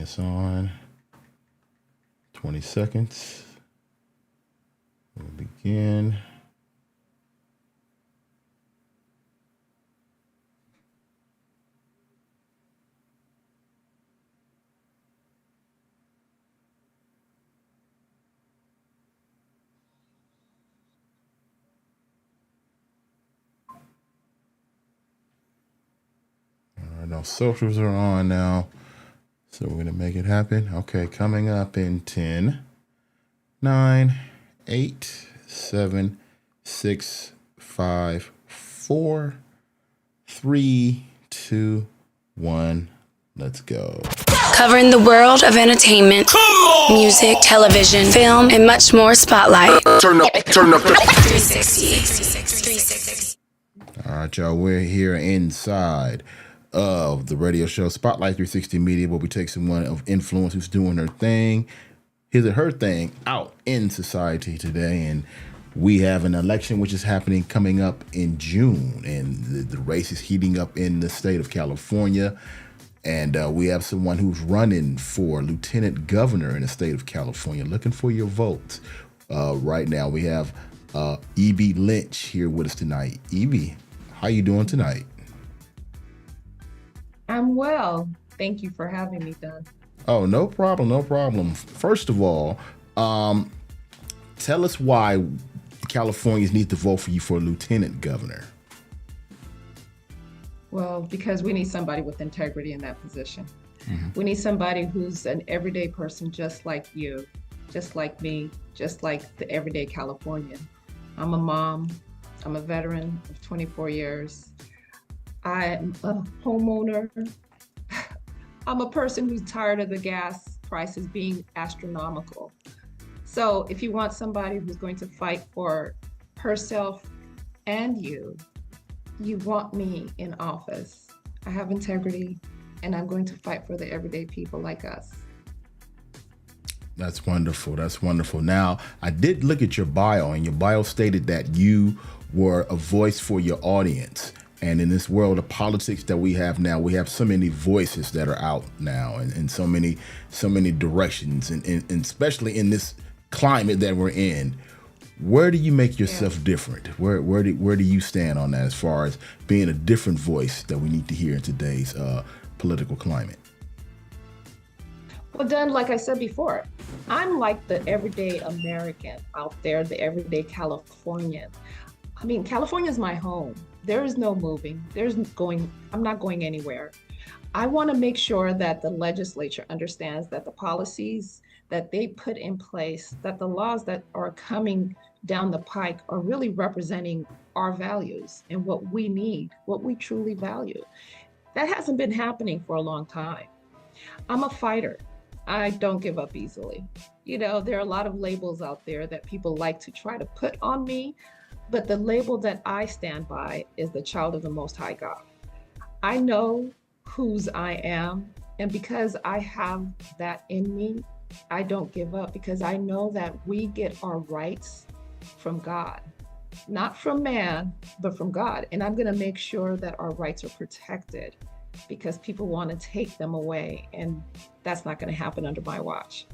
this on. 20 seconds. We'll begin. All right, our socials are on now. So we're going to make it happen. Okay, coming up in 10, 9, 8, 7, 6, 5, 4, 3, 2, 1. Let's go. Covering the world of entertainment, music, television, film, and much more. Spotlight. Turn up. 360. All right, y'all. We're here inside of the radio show Spotlight 360 Media, where we take someone of influence who's doing her thing, his or her thing, out in society today. And we have an election which is happening coming up in June, and the race is heating up in the state of California. And we have someone who's running for lieutenant governor in the state of California, looking for your votes. Right now, we have E.B. Lynch here with us tonight. E.B., how you doing tonight? I'm well. Thank you for having me, Don. Oh, no problem, no problem. First of all, tell us why Californians need to vote for you for lieutenant governor. Well, because we need somebody with integrity in that position. Mm-hmm. We need somebody who's an everyday person just like you, just like me, just like the everyday Californian. I'm a mom. I'm a veteran of 24 years. I'm a homeowner. I'm a person who's tired of the gas prices being astronomical. So if you want somebody who's going to fight for herself and you want me in office. I have integrity, and I'm going to fight for the everyday people like us. That's wonderful. That's wonderful. Now, I did look at your bio, and your bio stated that you were a voice for your audience. And in this world of politics that we have now, we have so many voices that are out now, and so many directions, and especially in this climate that we're in. Where do you make yourself different? Where do you stand on that as far as being a different voice that we need to hear in today's political climate? Well, Don, like I said before, I'm like the everyday American out there, the everyday Californian. I mean, California is my home. There is no moving. I'm not going anywhere. I want to make sure that the legislature understands that the policies that they put in place, that the laws that are coming down the pike are really representing our values and what we need, what we truly value. That hasn't been happening for a long time. I'm a fighter. I don't give up easily. You know, there are a lot of labels out there that people like to try to put on me, but the label that I stand by is the child of the Most High God. I know whose I am, and because I have that in me, I don't give up, because I know that we get our rights from God, not from man, but from God. And I'm going to make sure that our rights are protected, because people want to take them away, and that's not going to happen under my watch.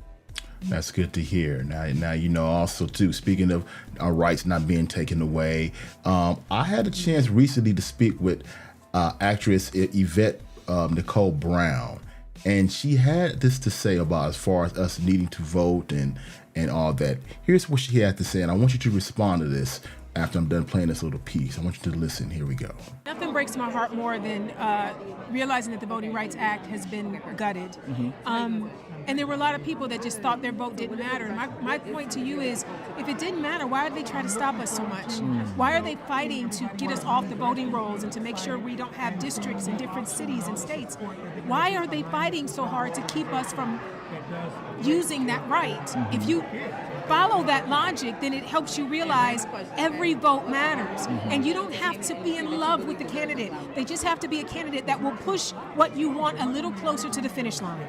That's good to hear. Now you know also too, speaking of our rights not being taken away, I had a chance recently to speak with actress Yvette Nicole Brown, and she had this to say about as far as us needing to vote and all that. Here's what she had to say, and I want you to respond to this after I'm done playing this little piece. I want you to listen. Here we go. Nothing breaks my heart more than realizing that the Voting Rights Act has been gutted. Mm-hmm. And there were a lot of people that just thought their vote didn't matter. My point to you is, if it didn't matter, why did they try to stop us so much? Why are they fighting to get us off the voting rolls and to make sure we don't have districts in different cities and states? Why are they fighting so hard to keep us from using that right? If you follow that logic, then it helps you realize every vote matters. And you don't have to be in love with the candidate. They just have to be a candidate that will push what you want a little closer to the finish line.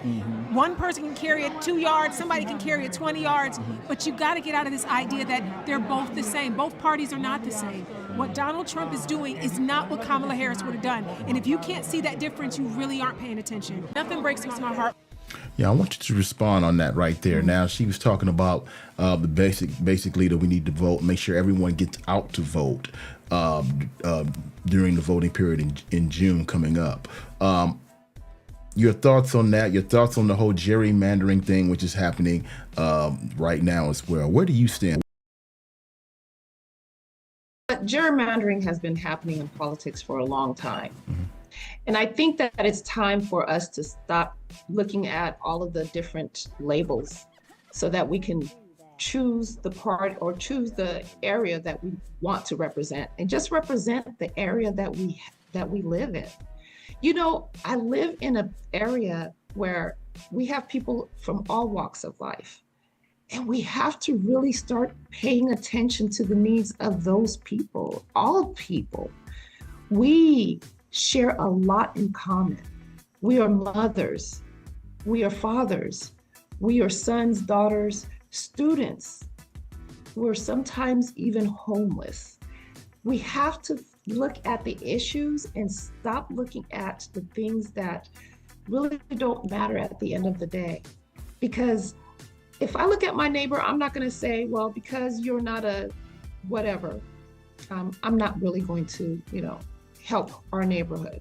One person can carry it 2 yards, somebody can carry it 20 yards, but you got to get out of this idea that they're both the same. Both parties are not the same. What Donald Trump is doing is not what Kamala Harris would have done. And if you can't see that difference, you really aren't paying attention. Nothing breaks my heart. Yeah, I want you to respond on that right there. Now, she was talking about basically that we need to vote, make sure everyone gets out to vote during the voting period in June coming up. Your thoughts on that? Your thoughts on the whole gerrymandering thing, which is happening right now as well? Where do you stand? But gerrymandering has been happening in politics for a long time. And I think that it's time for us to stop looking at all of the different labels so that we can choose the part or choose the area that we want to represent and just represent the area that we live in. You know, I live in an area where we have people from all walks of life. And we have to really start paying attention to the needs of those people, all people. We share a lot in common. We are mothers, we are fathers, we are sons, daughters, students. We're sometimes even homeless. We have to look at the issues and stop looking at the things that really don't matter at the end of the day. Because if I look at my neighbor, I'm not going to say, well, because you're not a whatever, I'm not really going to, help our neighborhood.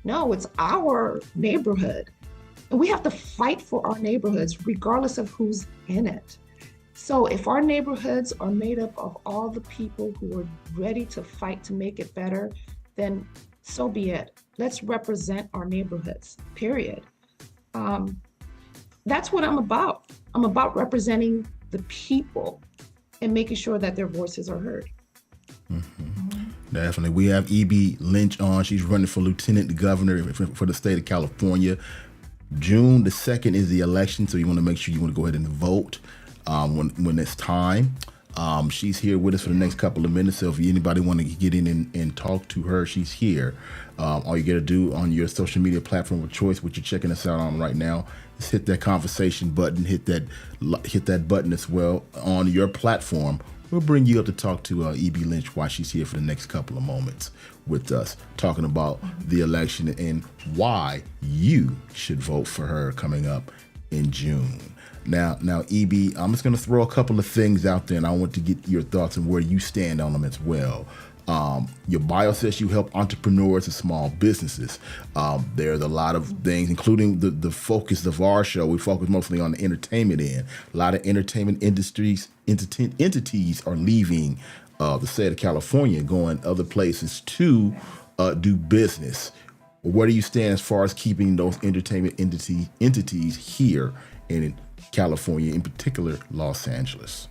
No, it's our neighborhood. And we have to fight for our neighborhoods, regardless of who's in it. So if our neighborhoods are made up of all the people who are ready to fight to make it better, then so be it. Let's represent our neighborhoods, period. That's what I'm about. I'm about representing the people and making sure that their voices are heard. Definitely. We have E.B. Lynch on. She's running for lieutenant governor for the state of California. June the 2nd is the election, so you want to make sure you want to go ahead and vote when it's time. She's here with us for the next couple of minutes, so if anybody want to get in and talk to her, she's here. All you got to do on your social media platform of choice, which you're checking us out on right now, is hit that conversation button, hit that button as well on your platform. We'll bring you up to talk to E.B. Lynch while she's here for the next couple of moments with us, talking about the election and why you should vote for her coming up in June. Now, E.B., I'm just going to throw a couple of things out there, and I want to get your thoughts on where you stand on them as well. Your bio says you help entrepreneurs and small businesses. There's a lot of things, including the focus of our show. We focus mostly on the entertainment end. A lot of entertainment entities are leaving the state of California, going other places to do business. Where do you stand as far as keeping those entertainment entities here in California, in particular Los Angeles?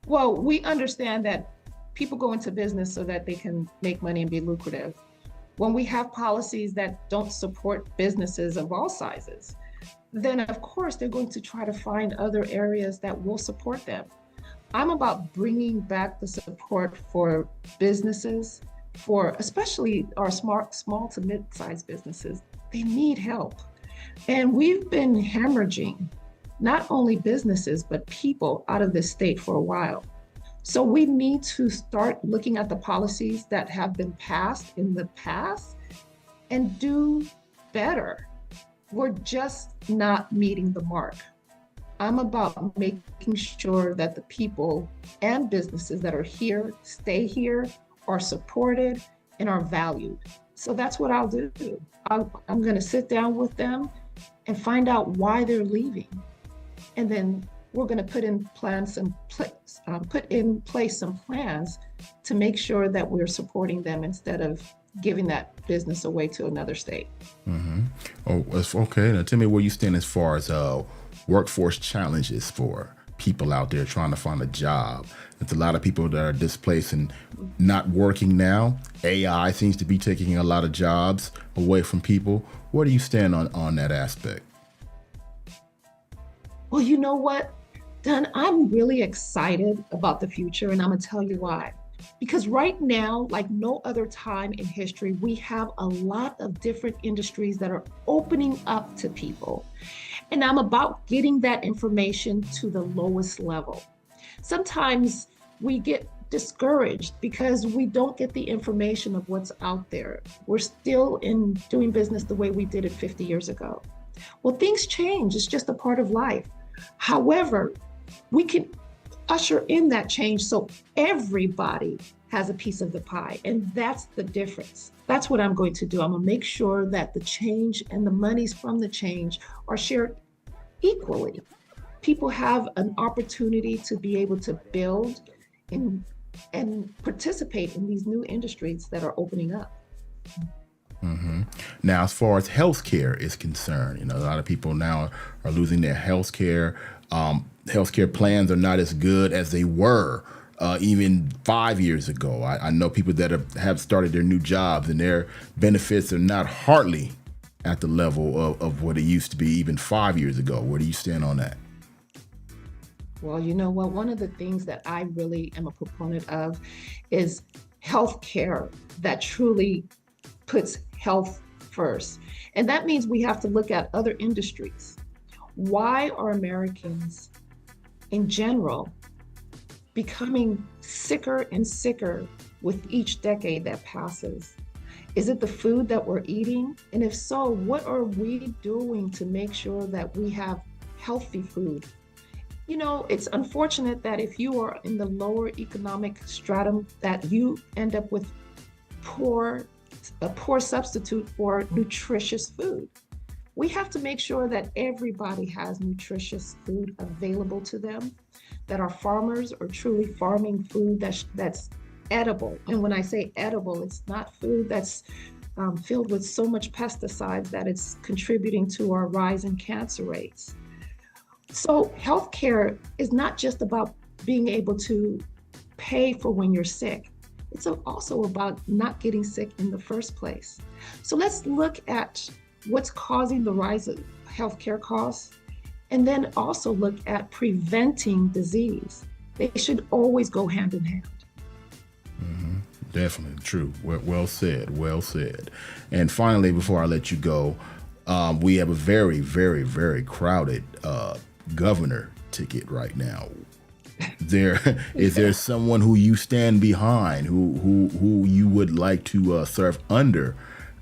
Well, we understand that people go into business so that they can make money and be lucrative. When we have policies that don't support businesses of all sizes, then of course they're going to try to find other areas that will support them. I'm about bringing back the support for businesses, for especially our small to mid-sized businesses. They need help. And we've been hemorrhaging not only businesses, but people out of this state for a while. So we need to start looking at the policies that have been passed in the past and do better. We're just not meeting the mark. I'm about making sure that the people and businesses that are here, stay here, are supported and are valued. So that's what I'll do. I'm going to sit down with them and find out why they're leaving. And then we're going to put in place some plans to make sure that we're supporting them instead of giving that business away to another state. Oh, okay. Now tell me where you stand as far as workforce challenges for people out there trying to find a job. There's a lot of people that are displaced and not working now. AI seems to be taking a lot of jobs away from people. Where do you stand on that aspect? Well, you know what, Don, I'm really excited about the future, and I'm gonna tell you why. Because right now, like no other time in history, we have a lot of different industries that are opening up to people. And I'm about getting that information to the lowest level. Sometimes we get discouraged because we don't get the information of what's out there. We're still in doing business the way we did it 50 years ago. Well, things change. It's just a part of life. However, we can usher in that change so everybody has a piece of the pie. And that's the difference. That's what I'm going to do. I'm going to make sure that the change and the monies from the change are shared equally. People have an opportunity to be able to build and participate in these new industries that are opening up. Now, as far as healthcare is concerned, a lot of people now are losing their healthcare. Healthcare plans are not as good as they were even 5 years ago. I know people that have started their new jobs, and their benefits are not hardly at the level of what it used to be even 5 years ago. Where do you stand on that? Well, you know what? One of the things that I really am a proponent of is healthcare that truly puts health first. And that means we have to look at other industries. Why are Americans in general becoming sicker and sicker with each decade that passes? Is it the food that we're eating? And if so, what are we doing to make sure that we have healthy food? It's unfortunate that if you are in the lower economic stratum, that you end up with a poor substitute for nutritious food. We have to make sure that everybody has nutritious food available to them, that our farmers are truly farming food that's edible. And when I say edible, it's not food that's filled with so much pesticides that it's contributing to our rise in cancer rates. So healthcare is not just about being able to pay for when you're sick. It's also about not getting sick in the first place. So let's look at what's causing the rise of healthcare costs, and then also look at preventing disease. They should always go hand in hand. Definitely true. Well said. Well said. And finally, before I let you go, we have a very, very, very crowded governor ticket right now. Is there someone who you stand behind, who you would like to serve under,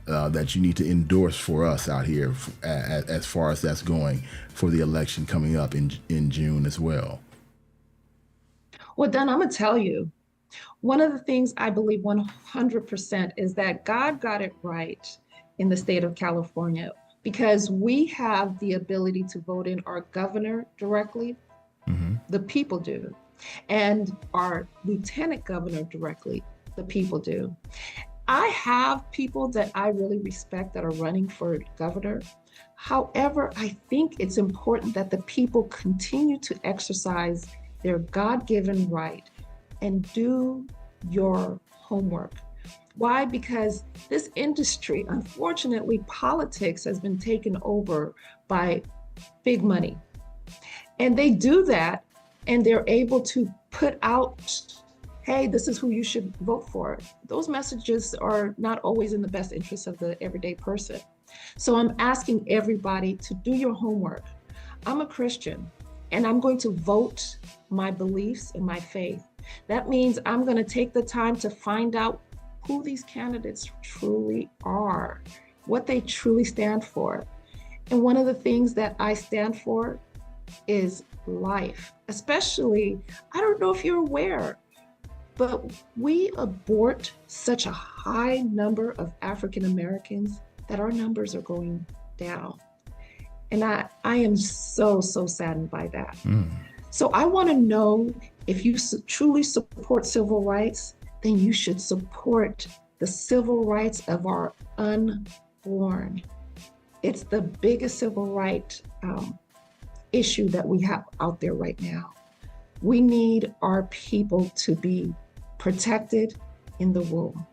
that you need to endorse for us out here, as far as that's going for the election coming up in June as well? Well, Don, I'm gonna tell you, one of the things I believe 100% is that God got it right in the state of California, because we have the ability to vote in our governor directly. The people do. And our lieutenant governor directly, the people do. I have people that I really respect that are running for governor. However, I think it's important that the people continue to exercise their God-given right and do your homework. Why? Because this industry, unfortunately, politics has been taken over by big money. And they do that, and they're able to put out, hey, this is who you should vote for. Those messages are not always in the best interest of the everyday person. So I'm asking everybody to do your homework. I'm a Christian, and I'm going to vote my beliefs and my faith. That means I'm going to take the time to find out who these candidates truly are, what they truly stand for. And one of the things that I stand for is life. Especially, I don't know if you're aware, but we abort such a high number of African Americans that our numbers are going down. And I am so saddened by that. So I want to know, if you truly support civil rights, then you should support the civil rights of our unborn. It's the biggest civil right issue that we have out there right now. We need our people to be protected in the womb.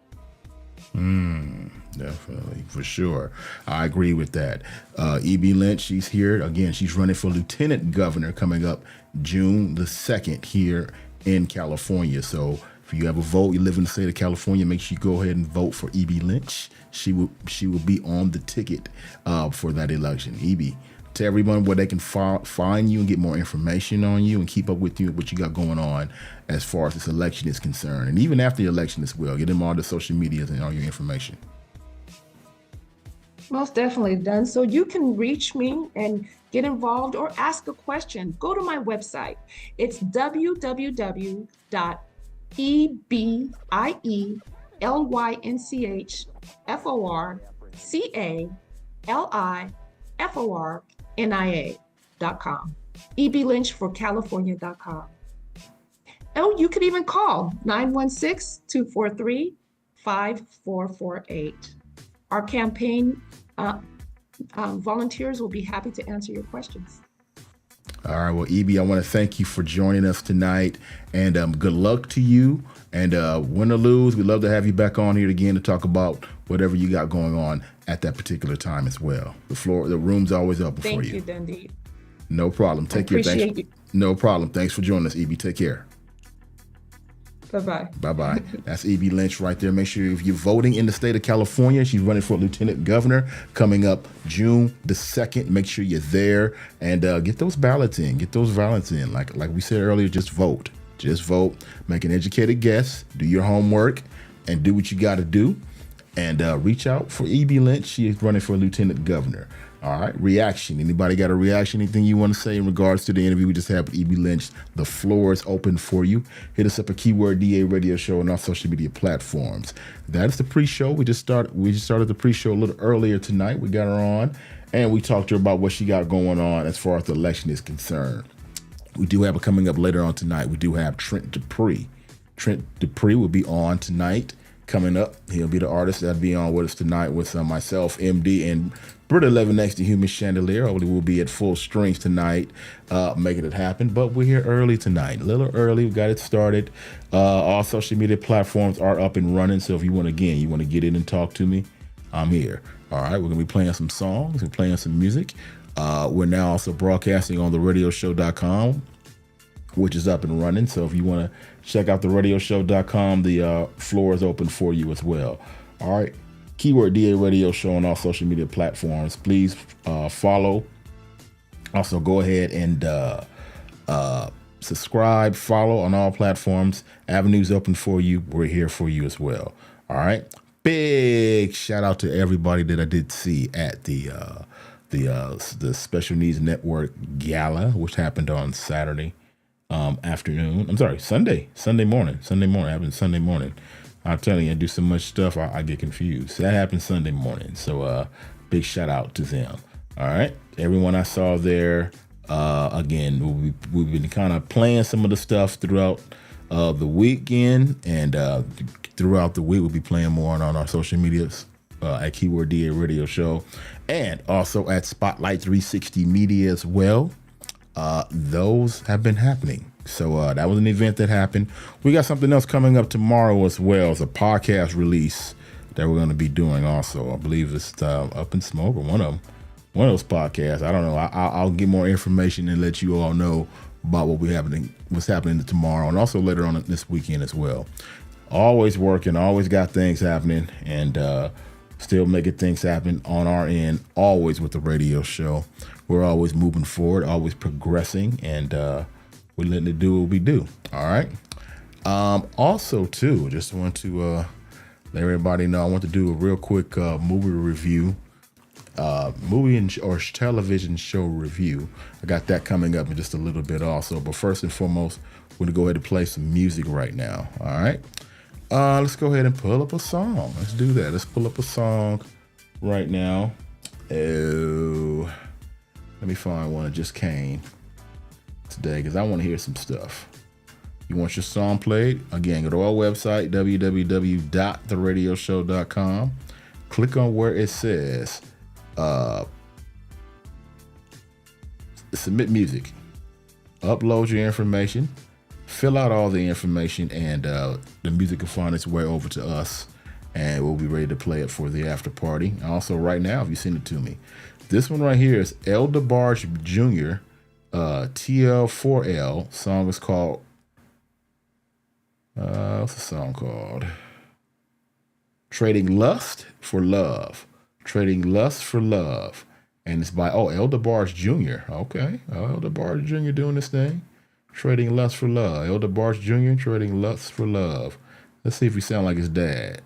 Definitely, for sure. I agree with that. E.B. Lynch, she's here. Again, she's running for lieutenant governor coming up June the 2nd here in California. So if you have a vote, you live in the state of California, make sure you go ahead and vote for E.B. Lynch. She will be on the ticket for that election. E.B., tell everyone where they can find you and get more information on you and keep up with you, what you got going on as far as this election is concerned. And even after the election as well, get them all the social medias and all your information. Most definitely done. So you can reach me and get involved or ask a question. Go to my website. It's www.ebilynchforcalifornia.com. eblynchforcalifornia.com. Oh, you could even call 916-243-5448. Our campaign uh, volunteers will be happy to answer your questions. All right. Well, EB, I want to thank you for joining us tonight, and good luck to you. And win or lose, we'd love to have you back on here again to talk about whatever you got going on at that particular time as well. The room's always open for you. Thank you, Dundee. No problem. Take care. Appreciate you. No problem. Thanks for joining us, EB. Take care. Bye-bye. Bye-bye. That's E.B. Lynch right there. Make sure if you're voting in the state of California, she's running for lieutenant governor coming up June the 2nd. Make sure you're there and get those ballots in. Get those ballots in. Like we said earlier, just vote. Just vote. Make an educated guess. Do your homework and do what you got to do. And reach out for E.B. Lynch. She is running for lieutenant governor. All right. Reaction. Anybody got a reaction? Anything you want to say in regards to the interview we just had with E.B. Lynch? The floor is open for you. Hit us up at Keyword DA Radio Show on our social media platforms. That is the pre-show. We just started the pre-show a little earlier tonight. We got her on and we talked to her about what she got going on as far as the election is concerned. We do have it coming up later on tonight. We do have Trent Dupree. Trent Dupree will be on tonight. Coming up, he'll be the artist that'll be on with us tonight with myself, MD, and Britta 11X, the Human Chandelier. Hopefully we'll be at full strings tonight, making it happen. But we're here early tonight, a little early. We got it started. All social media platforms are up and running. So if you want to get in and talk to me, I'm here. All right, we're going to be playing some songs and playing some music. We're now also broadcasting on the radioshow.com, which is up and running. So if you want to check out the radioshow.com, the floor is open for you as well. All right. Keyword DA Radio Show on all social media platforms. Please follow. Also, go ahead and subscribe, follow on all platforms. Avenues open for you. We're here for you as well. All right. Big shout out to everybody that I did see at the Special Needs Network Gala, which happened on Saturday afternoon. I'm sorry, Sunday morning. Happened Sunday morning. I'm telling you, I do so much stuff, I get confused. That happened Sunday morning. So big shout out to them. All right. Everyone I saw there, again, we've been kind of playing some of the stuff throughout the weekend. And throughout the week, we'll be playing more on our social medias at Keyword DA Radio Show. And also at Spotlight 360 Media as well. Those have been happening. So that was an event that happened. We got something else coming up tomorrow as well as a podcast release that we're going to be doing also. I believe it's Up in Smoke or one of those podcasts. I don't know. I'll get more information and let you all know about what's happening tomorrow and also later on this weekend as well. Always working, always got things happening, and still making things happen on our end, always with the radio show. We're always moving forward, always progressing, and we're letting it do what we do. All right. Also, too, just want to let everybody know, I want to do a real quick movie review, or television show review. I got that coming up in just a little bit also. But first and foremost, we're going to go ahead and play some music right now. All right. Let's go ahead and pull up a song. Let's do that. Let's pull up a song right now. Oh, let me find one that just came today because I want to hear some stuff. You want your song played? Again, go to our website, www.theradioshow.com. Click on where it says submit music. Upload your information. Fill out all the information, and the music will find its way over to us, and we'll be ready to play it for the after party. Also, right now, if you send it to me, this one right here is El DeBarge Jr., TL4L. Song is called, what's the song called? Trading Lust for Love. Trading Lust for Love. And it's by, El DeBarge Jr. Okay. El DeBarge Jr. doing this thing. Trading Lust for Love. El DeBarge Jr. Trading Lust for Love. Let's see if we sound like his dad.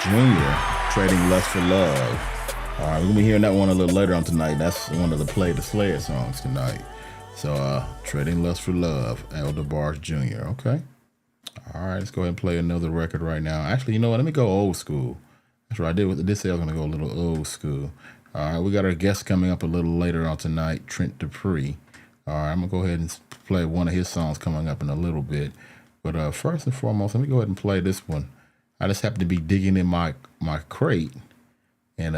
Jr. Trading Lust for Love. All right, we're gonna be hearing that one a little later on tonight. That's one of the Play the Slayer songs tonight. So, Trading Lust for Love, Elder Barge Jr. Okay. All right, let's go ahead and play another record right now. Actually, you know what? Let me go old school. That's what I did with this. I was gonna go a little old school. All right, we got our guest coming up a little later on tonight, Trent Dupree. All right, I'm gonna go ahead and play one of his songs coming up in a little bit. But first and foremost, let me go ahead and play this one. I just happened to be digging in my crate, and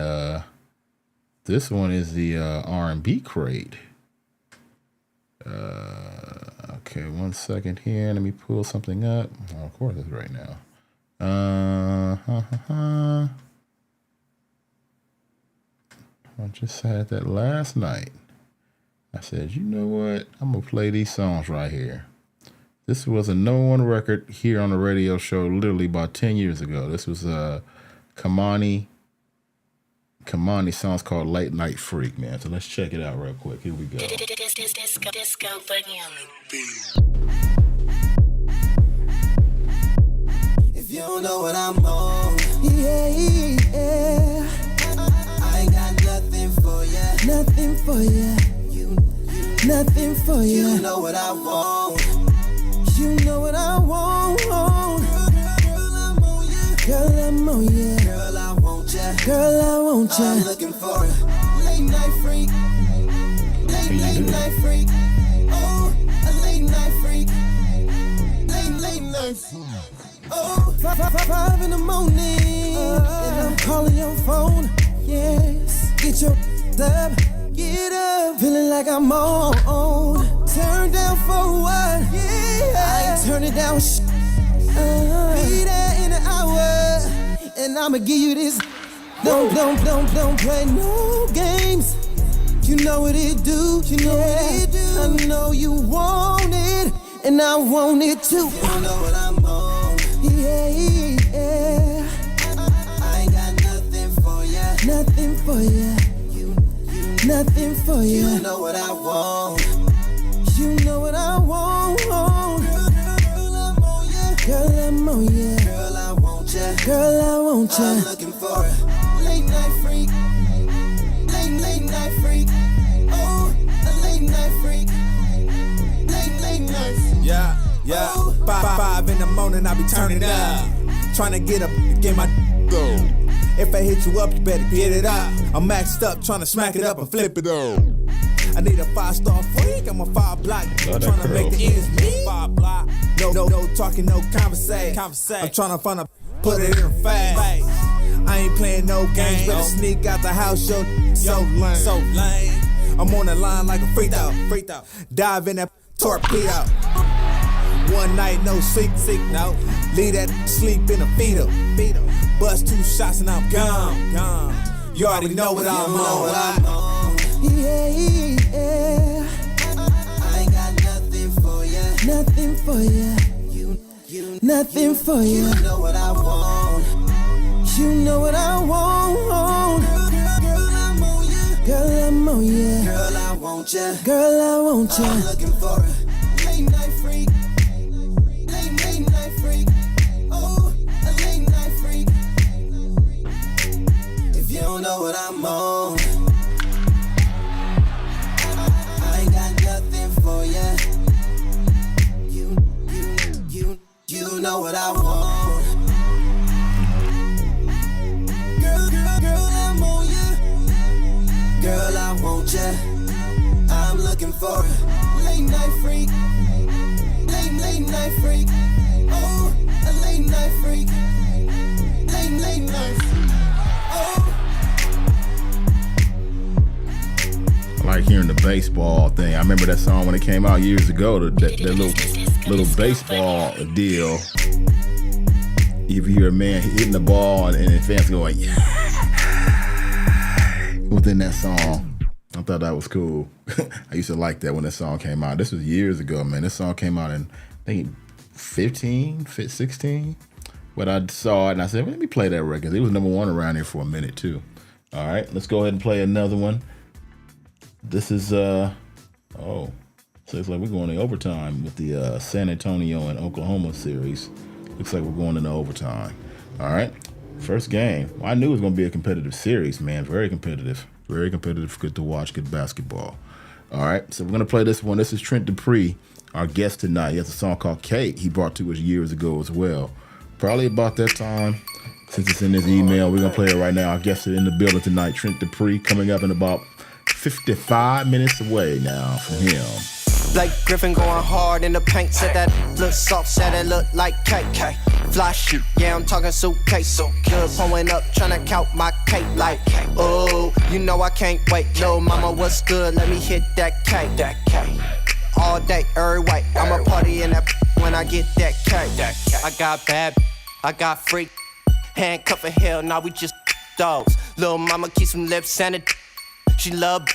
this one is the R&B crate. Okay, 1 second here. Let me pull something up. Oh, of course, it's right now. I just had that last night. I said, you know what? I'm gonna play these songs right here. This was a #1 record here on the radio show literally about 10 years ago. This was Kamani song's called Late Night Freak, man. So let's check it out real quick. Here we go. If you don't know what I'm on, yeah. I ain't got nothing for ya. Nothing for ya. Nothing for ya. You know what I want. You know what I want. Girl, I'm on ya. Girl, I'm on ya. Girl, I want ya. Girl, I want ya. I'm looking for a late night freak. Late night freak. Oh, a late night freak. Late night freak. Oh, 5 in the morning. And I'm calling your phone. Yes. Get your up. Get up. Feeling like I'm on. Turn down for what? Yeah. I ain't turning down be there in an hour. And I'ma give you this. Don't play no games. You know what it do. You know what it do. I know you want it. And I want it too. You don't know what I'm on. Yeah. I ain't got nothing for ya. Nothing for ya. Nothing for ya. You know what I want. You know what I want. Girl, I'm on ya. Girl, I'm on ya. Girl, I want ya. Girl, I want ya. I'm looking for a late night freak. Late night freak. Oh, a late night freak. Late night freak. Yeah. Oh. 5 in the morning, I be turning up. Trying to get up and get my go. If I hit you up, you better get it up. I'm maxed up, trying to smack it up and flip it up. I need a 5-star freak, I'm a 5 block. Trying to make the ends meet. 5 block. No talking, no conversation. I'm trying to find a put it in fast. I ain't playing no games, better sneak out the house, so lame. I'm on the line like a free throw. Dive in that torpedo. One night, no sleep, no. Leave that sleep in a fetal. Bust 2 shots and I'm gone. You already know what I'm on. Yeah. I ain't got Nothing for you. Nothing for you. You know what I want. You know what I want. Girl, I'm on you. Girl, I'm on you. Girl, I want you. Girl, I want you. I'm looking for a late night freak. Late night freak. Oh, a late night freak. If you don't know what I'm on, I ain't got nothing for you. You know what I want. Girl, I'm on you. Girl, I want you. I'm looking for a late night freak. Late night freak. Oh, a late night freak. Late night freak. Oh. I like hearing the baseball thing. I remember that song when it came out years ago. That little baseball deal. If you hear a man hitting the ball and the fans going, yeah, within that song, I thought that was cool. I used to like that when that song came out. This was years ago, man. This song came out in, I think, 16. But I saw it and I said, well, let me play that record. It was number one around here for a minute too. All right, let's go ahead and play another one. This is, so it's like we're going to overtime with the San Antonio and Oklahoma series. Looks like we're going into overtime. All right, first game. Well, I knew it was going to be a competitive series, man. Very competitive. Good to watch, good basketball. All right, so we're going to play this one. This is Trent Dupree, our guest tonight. He has a song called Kate he brought to us years ago as well. Probably about that time, since it's in his email. We're going to play it right now. Our guest is in the building tonight, Trent Dupree, coming up in about 55 minutes away now from him. Blake Griffin going hard in the paint. Said that look soft, said it look like cake. Fly shoot, yeah, I'm talking suitcase. So good, pulling up, trying to count my cake like, oh, you know I can't wait. Yo, mama, what's good? Let me hit that cake. All day, every way. I'ma party in that when I get that cake. I got bad, I got freak. Handcuff of hell, now we just dogs. Lil' mama keep some lips and it. She love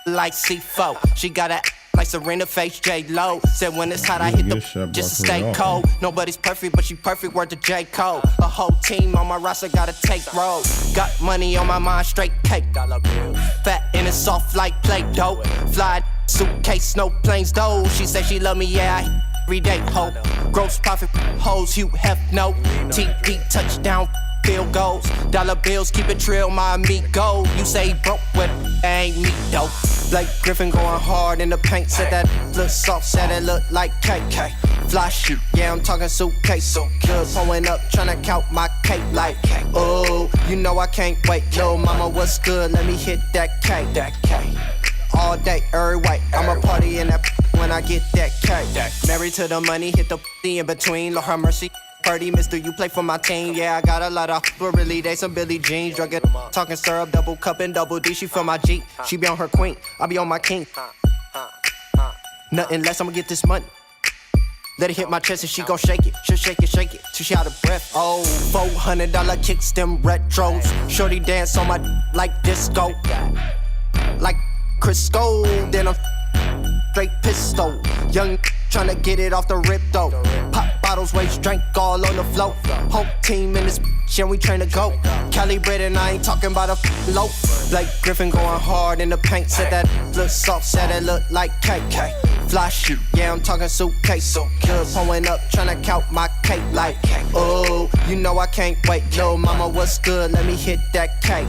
like C4. She got a like Serena face J-Lo. Said when it's hot I hit the just to stay cold. Nobody's perfect but she perfect, word to J. Cole. A whole team on my roster gotta take roll. Got money on my mind, straight cake. Fat and it's soft like Play-Doh. Fly suitcase, no planes though. She said she love me, yeah, every day, ho. Gross profit, hoes, you have no. TP touchdown, field goals. Dollar bills, keep it trill, my amigo. You say broke, but ain't me though. Blake Griffin going hard in the paint. Said that look soft, said it look like cake. Fly shoot, yeah, I'm talking suitcase. So good, pulling up, trying to count my cake like, oh, you know I can't wait. Yo, mama, what's good? Let me hit that cake. All day, every way. I'ma party in that when I get that cake. Married to the money, hit the in between. Lord have mercy. Purdy, mister, you play for my team. Yeah, I got a lot of, but really they some Billie Jeans. Drug it, talking syrup, double cup and double D. She for my G, she be on her queen, I be on my king. Nothing less, I'ma get this money. Let it hit my chest and she gon' shake it. She'll shake it till she out of breath. Oh, $400 kicks, them retros. Shorty dance on my like disco. Like Crisco, then I'm straight pistol. Young tryna get it off the rip though. Pop bottles, waist drink all on the float. Whole team in this bitch and we train to go. Calibrated, I ain't talking about a loaf. Blake Griffin going hard in the paint. Said that look soft, said it look like cake. Fly shoot, yeah, I'm talking suitcase. So good, pulling up, tryna count my cake like, oh, you know I can't wait. Yo, mama, what's good? Let me hit that cake.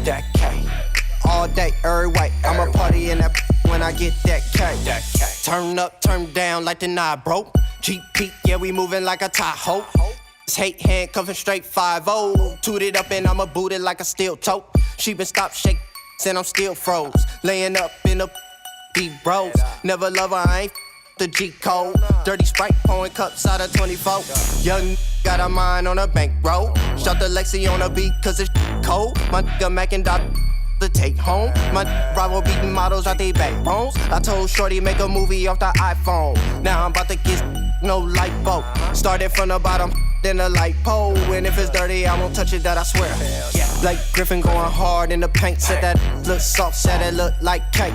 All day, every way. I'ma party in that when I get that cake. Turn up, turn down like the knob broke. GP, yeah, we moving like a Tahoe. Hate handcuffing straight 5-0. Toot it up and I'ma boot it like a steel toe. She been stopped shaking and I'm still froze. Laying up in the deep bros. Never love her, I ain't the G code. Dirty Sprite pouring cups out of 24. Young got a mind on a bankroll. Shot the Lexi on a beat cause it's cold. My nigga Mac and Dot to take home. My rival beating models out they backbones. I told Shorty make a movie off the iPhone. Now I'm about to get no light bulb. Started from the bottom, than a light pole. And if it's dirty, I won't touch it, that I swear. Yeah, Blake Griffin going hard in the paint. Said that look soft, said it look like cake.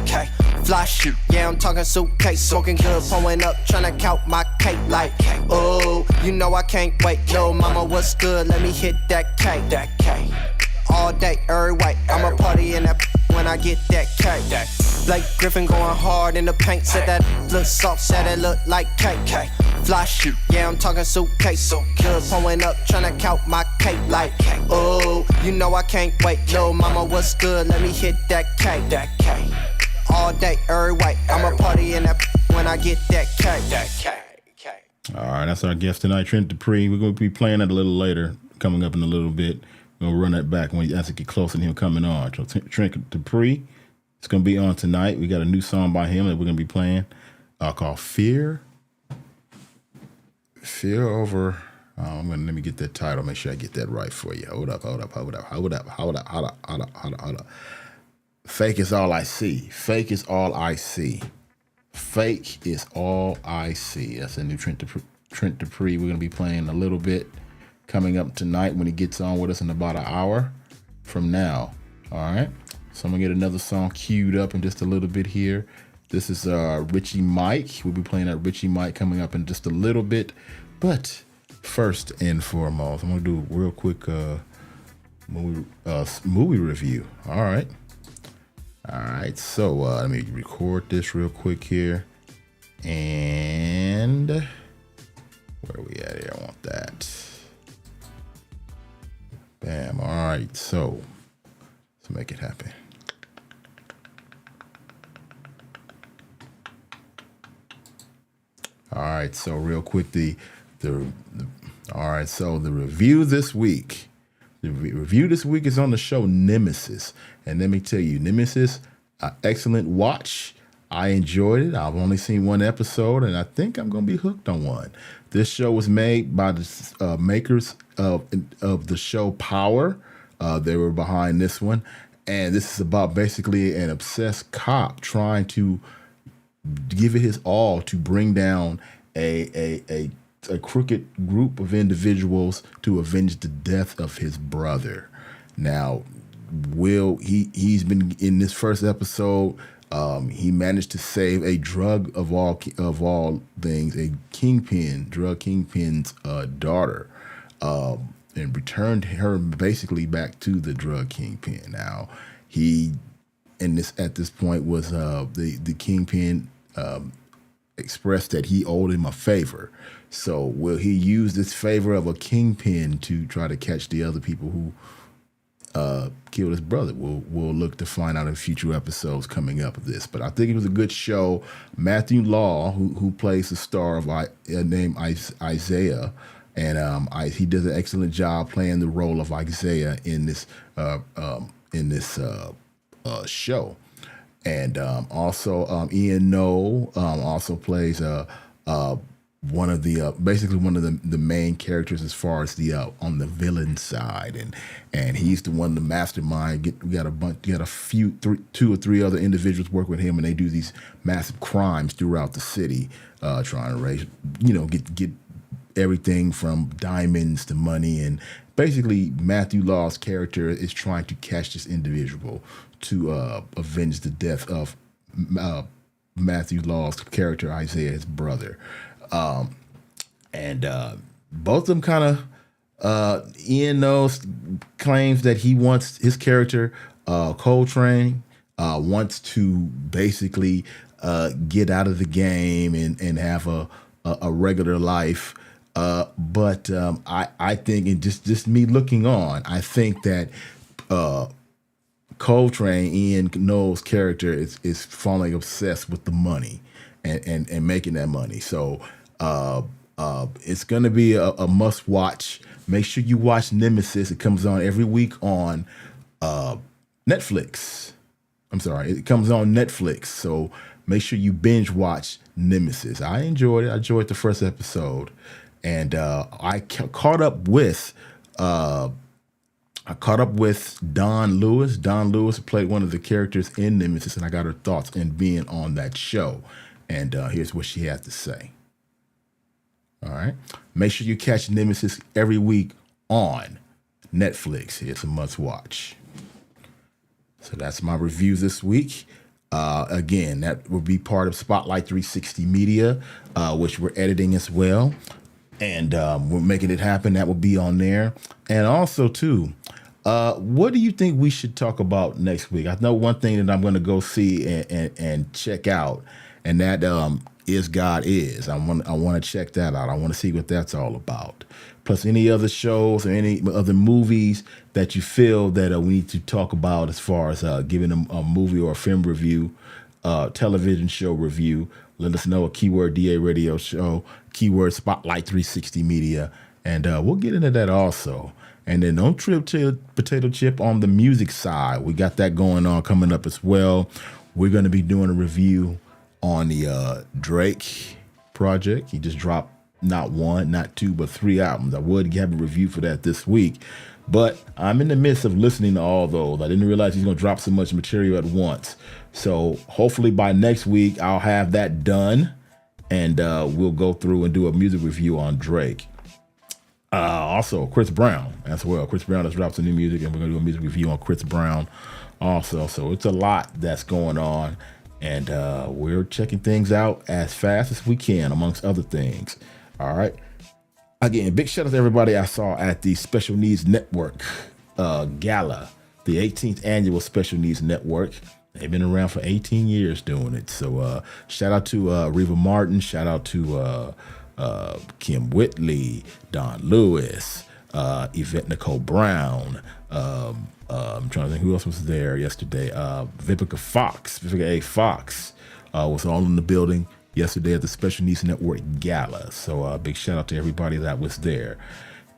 Fly shit, yeah, I'm talking suitcase. Smoking good, pulling up, tryna count my cake like, oh, you know I can't wait. Yo, mama, what's good? Let me hit that cake. All day, every way. I'ma party in that when I get that cake. Blake Griffin going hard in the paint. Said that look soft, said it look like cake. Fly shit, yeah, I'm talking suitcase. Good, pulling up, tryna count my cake like, oh, you know I can't wait. Yo, mama, what's good? Let me hit that cake. All day, every way. I'ma party in that when I get that cake. All right, that's our guest tonight, Trent Dupree. We're going to be playing that a little later, coming up in a little bit. We're going to run that back as it get closer to him coming on. So Trent Dupree, it's going to be on tonight. We got a new song by him that we're going to be playing called Fear. Fear over... let me get that title. Make sure I get that right for you. Hold up. Fake is all I see. Fake is all I see. Fake is all I see. That's a new Trent Dupree. We're going to be playing a little bit coming up tonight when he gets on with us in about an hour from now. All right. So I'm going to get another song queued up in just a little bit here. This is Richie Mike. We'll be playing that Richie Mike coming up in just a little bit. But first and foremost, I'm going to do a real quick movie review. All right. So let me record this real quick here. And where are we at here? I want that. Bam. All right. So let's make it happen. All right. So real quick, all right. So the review this week. The review this week is on the show Nemesis. And let me tell you, Nemesis, excellent watch. I enjoyed it. I've only seen one episode, and I think I'm going to be hooked on one. This show was made by the makers of the show Power. They were behind this one. And this is about basically an obsessed cop trying to give it his all to bring down a crooked group of individuals to avenge the death of his brother. Now, he's been in this first episode. He managed to save a drug of all things, a drug kingpin's daughter, and returned her basically back to the drug kingpin. Now, at this point was the kingpin expressed that he owed him a favor. So will he use this favor of a kingpin to try to catch the other people who killed his brother? We'll look to find out in future episodes coming up of this. But I think it was a good show. Matthew Law, who plays the star of named Isaiah, and he does an excellent job playing the role of Isaiah in this show. And also Ian Noe also plays one of the main characters as far as the on the villain side, and he's the one, the mastermind. We got two or three other individuals work with him, and they do these massive crimes throughout the city, trying to raise, get everything from diamonds to money. And basically Matthew Law's character is trying to catch this individual to avenge the death of Matthew Law's character, Isaiah, his brother. And both of them kind of, Ian knows, claims that he wants his character, Coltrane, wants to basically get out of the game and have a regular life. But I think, and just me looking on, I think that Coltrane, Ian Knowles' character, is falling obsessed with the money and making that money. So it's going to be a must watch. Make sure you watch Nemesis. It comes on every week on Netflix. I'm sorry, it comes on Netflix. So make sure you binge watch Nemesis. I enjoyed it. I enjoyed the first episode, and I caught up with Dawn Lewis. Dawn Lewis played one of the characters in Nemesis, and I got her thoughts in being on that show. And here's what she had to say. All right. Make sure you catch Nemesis every week on Netflix. It's a must watch. So that's my review this week. Again, that will be part of Spotlight 360 Media, which we're editing as well. And we're making it happen. That will be on there. And also, too, what do you think we should talk about next week? I know one thing that I'm going to go see and check out, and that is God Is. I want to check that out. I want to see what that's all about. Plus, any other shows or any other movies that you feel that we need to talk about as far as giving a movie or a film review, television show review. Let us know. A keyword DA Radio Show, keyword Spotlight 360 Media, and we'll get into that also. And then don't trip to Potato Chip on the music side. We got that going on coming up as well. We're going to be doing a review on the Drake project. He just dropped not one, not two, but 3 albums. I would have a review for that this week, but I'm in the midst of listening to all those. I didn't realize he's going to drop so much material at once. So hopefully by next week, I'll have that done, and we'll go through and do a music review on Drake. Also, Chris Brown as well. Chris Brown has dropped some new music, and we're going to do a music review on Chris Brown also. So it's a lot that's going on, and we're checking things out as fast as we can, amongst other things. All right. Again, big shout out to everybody I saw at the Special Needs Network Gala, the 18th annual Special Needs Network. They've been around for 18 years doing it. So shout out to Reva Martin. Shout out to Kim Whitley, Don Lewis, Yvette Nicole Brown. I'm trying to think who else was there yesterday. Vivica A. Fox was all in the building yesterday at the Special Needs Network Gala. So big shout out to everybody that was there.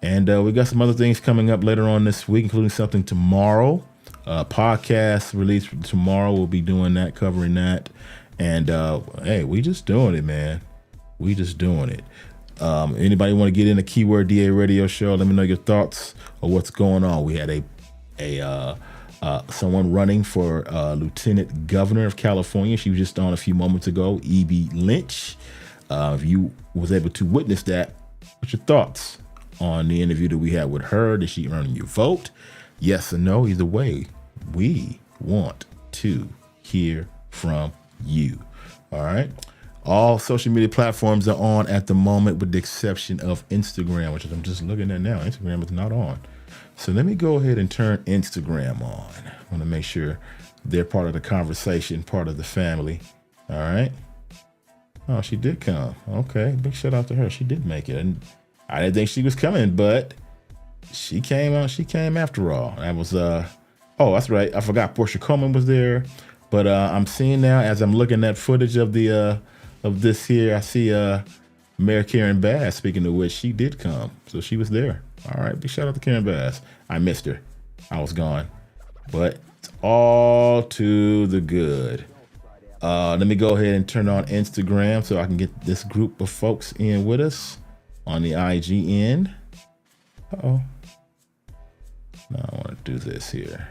And we got some other things coming up later on this week, including something tomorrow. Podcast release tomorrow. We'll be doing that, covering that. And hey, we just doing it, man. We just doing it. Anybody want to get in a Keyword DA Radio Show? Let me know your thoughts on what's going on. We had someone running for Lieutenant Governor of California. She was just on a few moments ago, E.B. Lynch. If you was able to witness that, what's your thoughts on the interview that we had with her? Did she earn your vote? Yes or no? Either way, we want to hear from you. All right. All social media platforms are on at the moment, with the exception of Instagram, which I'm just looking at now. Instagram is not on. So let me go ahead and turn Instagram on. I want to make sure they're part of the conversation, part of the family. All right. Oh, she did come. Okay. Big shout out to her. She did make it. And I didn't think she was coming, but she came on. She came after all. That was, oh, that's right. I forgot Portia Coleman was there. But I'm seeing now, as I'm looking at footage of the of this here, I see Mayor Karen Bass. Speaking of which, she did come. So she was there. All right, big shout out to Karen Bass. I missed her. I was gone. But it's all to the good. Let me go ahead and turn on Instagram so I can get this group of folks in with us on the IG end. Uh-oh. Now I want to do this here.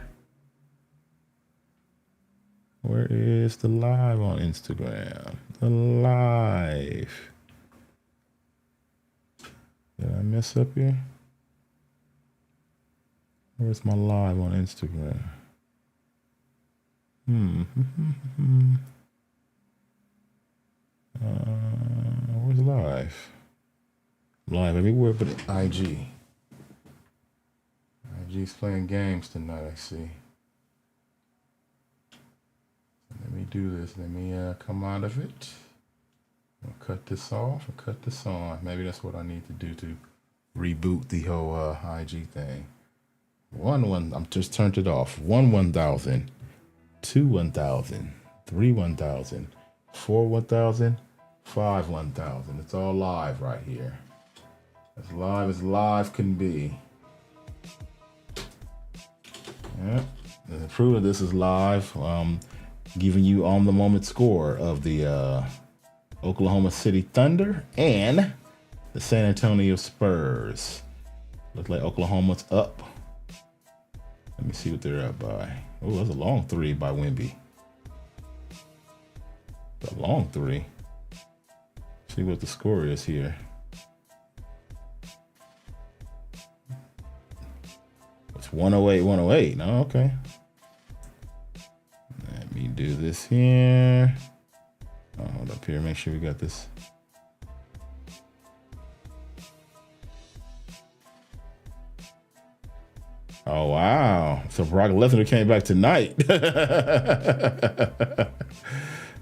Where is the live on Instagram? The live. Did I mess up here? Where's my live on Instagram? Where's live? Live everywhere but IG. IG's playing games tonight, I see. Let me do this. Let me come out of it. I'll cut this off and cut this on. Maybe that's what I need to do to reboot the whole IG thing. I'm just turned it off. 1,000, 2 1,000, 3 1,000, 4 1,000, 5 1,000. It's all live right here. As live can be. Yeah. The proof of this is live. Giving you on the moment score of the Oklahoma City Thunder and the San Antonio Spurs. Looks like Oklahoma's up. Let me see what they're up by. Oh, that's a long three by Wemby. A long three. See what the score is here. 108, 108. No, okay. Let me do this here. Oh, hold up here. Make sure we got this. Oh, wow. So Brock Lesnar came back tonight.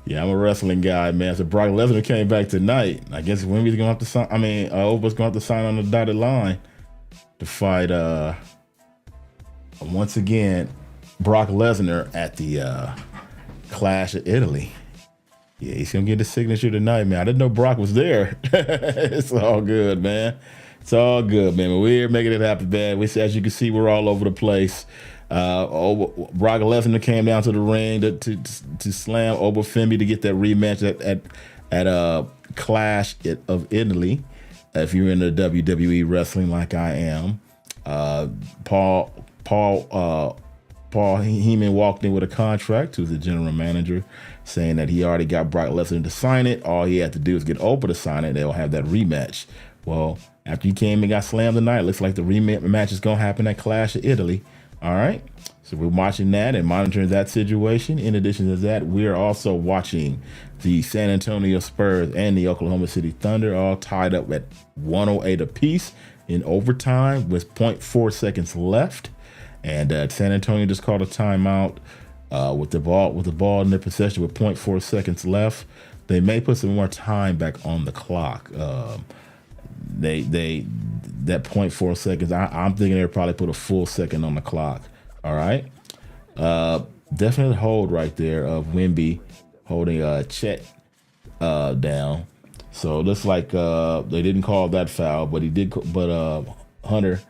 Yeah, I'm a wrestling guy, man. So Brock Lesnar came back tonight. I guess Wemby's going to have to sign. Oba's going to have to sign on the dotted line to fight, once again, Brock Lesnar at the Clash of Italy. Yeah, he's going to get the signature tonight, man. I didn't know Brock was there. It's all good, man. It's all good, man. But we're making it happen, man. As you can see, we're all over the place. Brock Lesnar came down to the ring to slam Obafemi to get that rematch at Clash of Italy. If you're in the WWE wrestling like I am, Paul Heyman walked in with a contract to the general manager, saying that he already got Brock Lesnar to sign it. All he had to do is get Oba to sign it. They'll have that rematch. Well, after he came and got slammed tonight, it looks like the rematch is going to happen at Clash of Italy. All right. So we're watching that and monitoring that situation. In addition to that, we're also watching the San Antonio Spurs and the Oklahoma City Thunder all tied up at 108 apiece in overtime with 0.4 seconds left. And San Antonio just called a timeout with the ball in their possession with 0.4 seconds left. They may put some more time back on the clock. That 0.4 seconds, I'm thinking they'll probably put a full second on the clock. All right. Definite hold right there of Wemby holding Chet down. So it looks like they didn't call that foul, but Hunter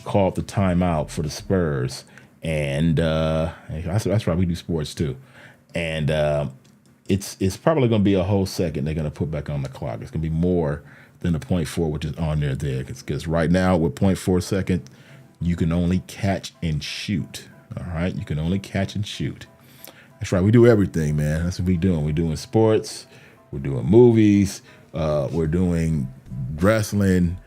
called the timeout for the Spurs. And that's right, we do sports too. And it's probably going to be a whole second they're going to put back on the clock. It's going to be more than the 0.4, which is on there. Because right now with 0.4 second, you can only catch and shoot. All right, you can only catch and shoot. That's right, we do everything, man. That's what we're doing. We're doing sports, we're doing movies, we're doing wrestling,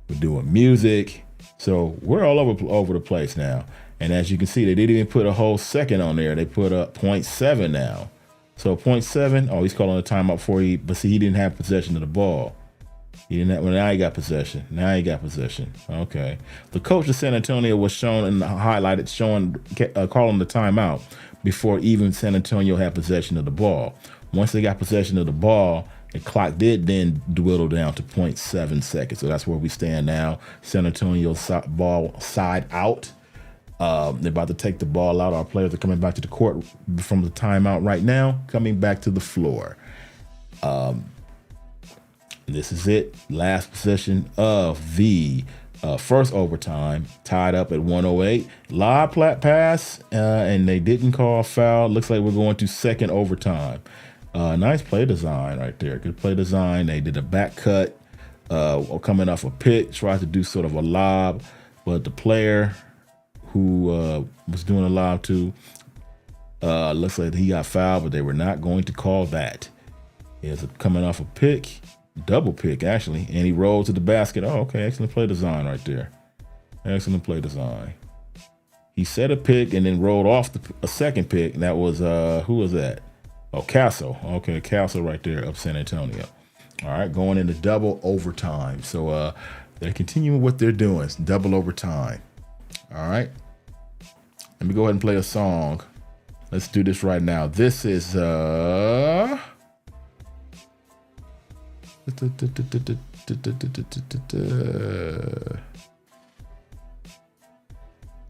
we're doing music. So we're all over the place now. And as you can see, they didn't even put a whole second on there. They put a 0.7 now. So 0.7, he's calling a timeout for you, but see, he didn't have possession of the ball. He didn't have, well, now he got possession. Okay. The coach of San Antonio was shown and highlighted, calling the timeout before even San Antonio had possession of the ball. Once they got possession of the ball, the clock did then dwindle down to 0.7 seconds. So that's where we stand now. San Antonio ball side out. They're about to take the ball out. Our players are coming back to the court from the timeout right now, coming back to the floor. This is it. Last possession of the first overtime, tied up at 108. Lob pass, and they didn't call a foul. Looks like we're going to second overtime. Nice play design right there. Good play design. They did a back cut coming off a pick, tried to do sort of a lob, but the player who was doing a lob to looks like he got fouled, but they were not going to call that. It's coming off a pick. Double pick, actually, and he rolled to the basket. Oh, okay, excellent play design right there. Excellent play design. He set a pick and then rolled off a second pick, and that was, who was that? Oh, Castle. Okay, Castle right there of San Antonio. All right, going into double overtime. So they're continuing what they're doing. It's double overtime. All right. Let me go ahead and play a song. Let's do this right now. This is,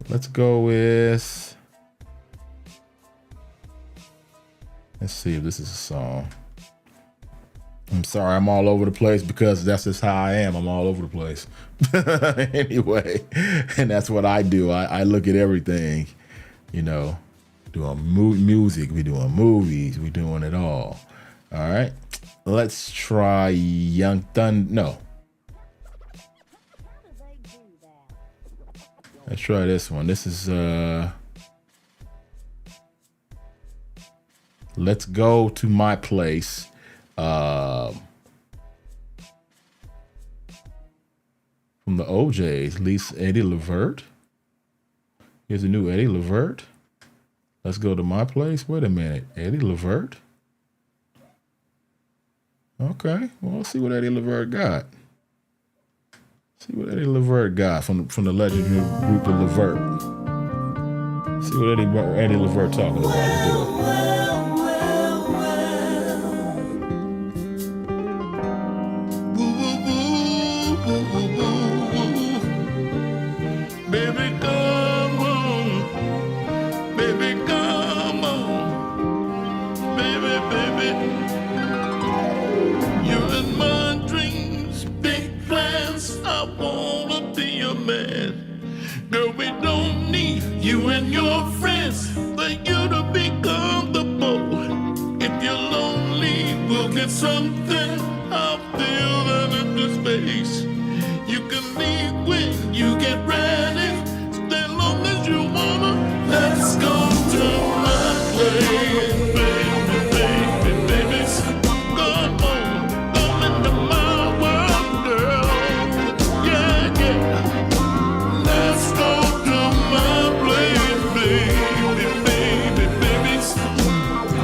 let's go with, let's see if this is a song. I'm sorry, I'm all over the place because that's just how I am. I'm all over the place. Anyway, and that's what I do. I look at everything, doing music, we're doing movies, we're doing it all. All right. Let's try Young Thunder. No. Let's try this one. This is Let's Go to My Place. From the OJs, Lisa Eddie Levert. Here's a new Eddie Levert. Let's go to my place. Wait a minute. Eddie Levert? Okay. Well, let's see what Eddie Levert got. See what Eddie Levert got from the legendary group of Levert. See what Eddie Levert talking about. Let's do it. Baby, come on. Baby, come on. Baby, baby. You're in my dreams, big plans. I wanna be your man. Girl, we don't need you and your friends for you to be comfortable. If you're lonely, we'll get something. I'll fill that empty space. You can leave when you get ready. Stay long as you wanna. Let's go to my place, baby, baby, baby. Come on, come into my world, girl. Yeah, yeah. Let's go to my place, baby, baby, baby.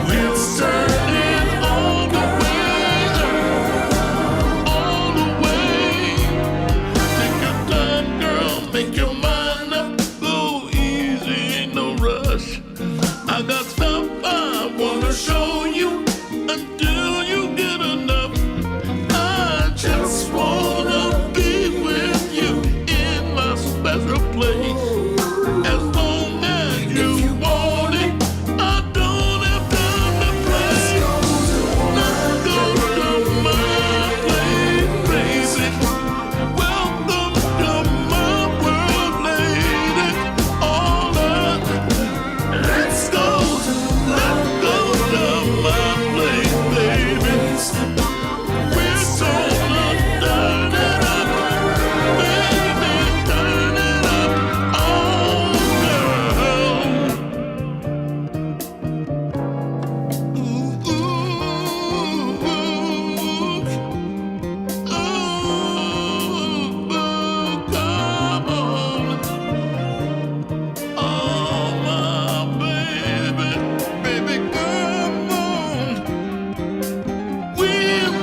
Let's turn it all the way, all the way. Take your time, girl, make your mind up. Go easy, ain't no rush. I got stuff I wanna show you until you get enough. I just wanna be with you in my special place. As long as you want it, I don't have time to play. Let's go to my place, crazy. Welcome to my world, lady. All up. Let's go to my place, baby. We're gonna turn it up, baby, turn it up, oh girl. Ooh, ooh, come on. Oh, my baby, baby, come on. We'll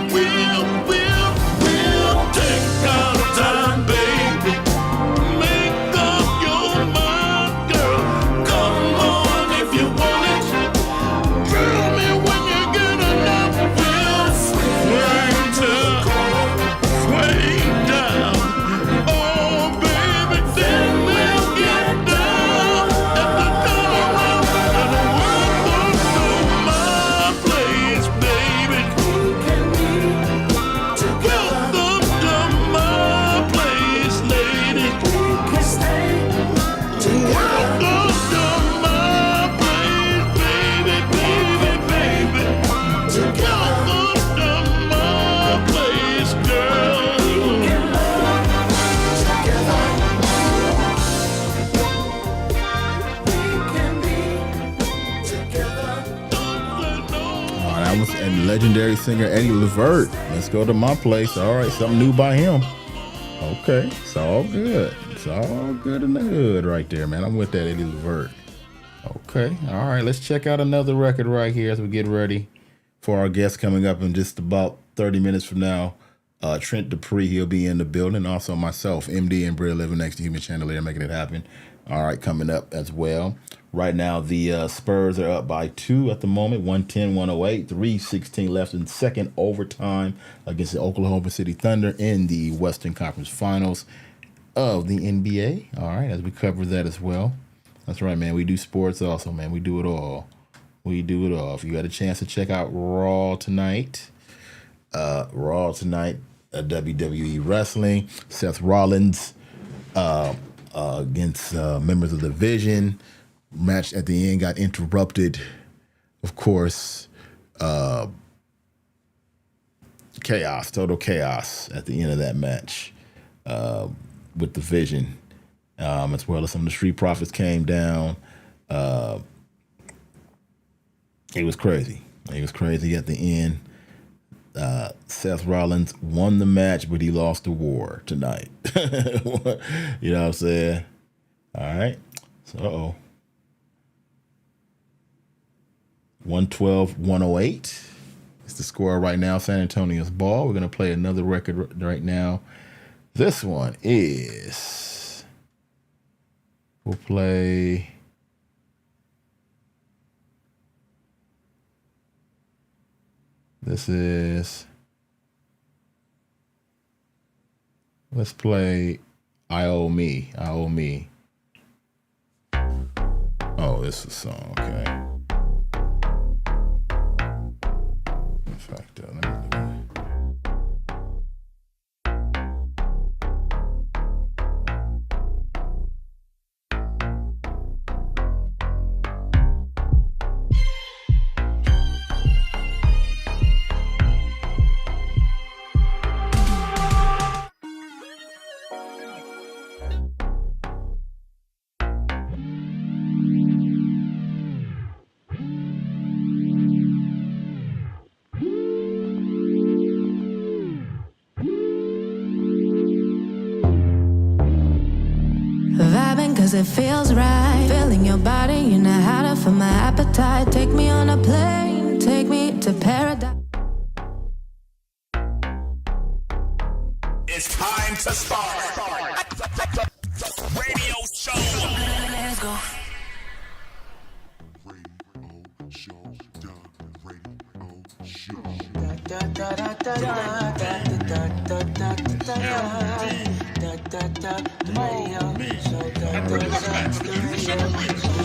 take our time, baby. Make up your mind, girl. Come on if you want it. Tell me when you get enough. We'll swing down. Oh, baby, then we'll get down at the turnaround. And welcome to my place, baby. Welcome to my place, lady. Welcome to my place, baby, baby, baby. Welcome to my place, girl. Oh, that was and legendary singer Eddie Levert. Let's go to my place. All right, something new by him. Okay, it's all good. It's all good in the hood right there, man. I'm with that Eddie Levert. Okay, all right, let's check out another record right here as we get ready for our guest coming up in just about 30 minutes from now. Trent Dupree, he'll be in the building. Also myself, MD and Bria living next to Human Chandelier, making it happen. All right, coming up as well. Right now, the Spurs are up by 2 at the moment, 110-108, 3:16 left in second overtime against the Oklahoma City Thunder in the Western Conference Finals of the NBA. All right, as we cover that as well. That's right, man. We do sports also, man. We do it all. We do it all. If you got a chance to check out Raw tonight, WWE Wrestling, Seth Rollins against members of the Vision. Match at the end got interrupted. Of course, chaos, total chaos at the end of that match with the Vision, as well as some of the Street Profits came down. It was crazy. It was crazy at the end. Seth Rollins won the match, but he lost the war tonight. You know what I'm saying? All right. Uh-oh. 112-108 is the score right now. San Antonio's ball. We're going to play another record right now. This one is... We'll play... This is... Let's play I Owe Me. I Owe Me. Oh, this is a song. Okay. In fact, let me do that. Vibing cause it feels right. Feeling your body, you know how to fill my appetite. Take me on a plane, take me to paradise. It's time to start. Radio show. Let's go. Radio show.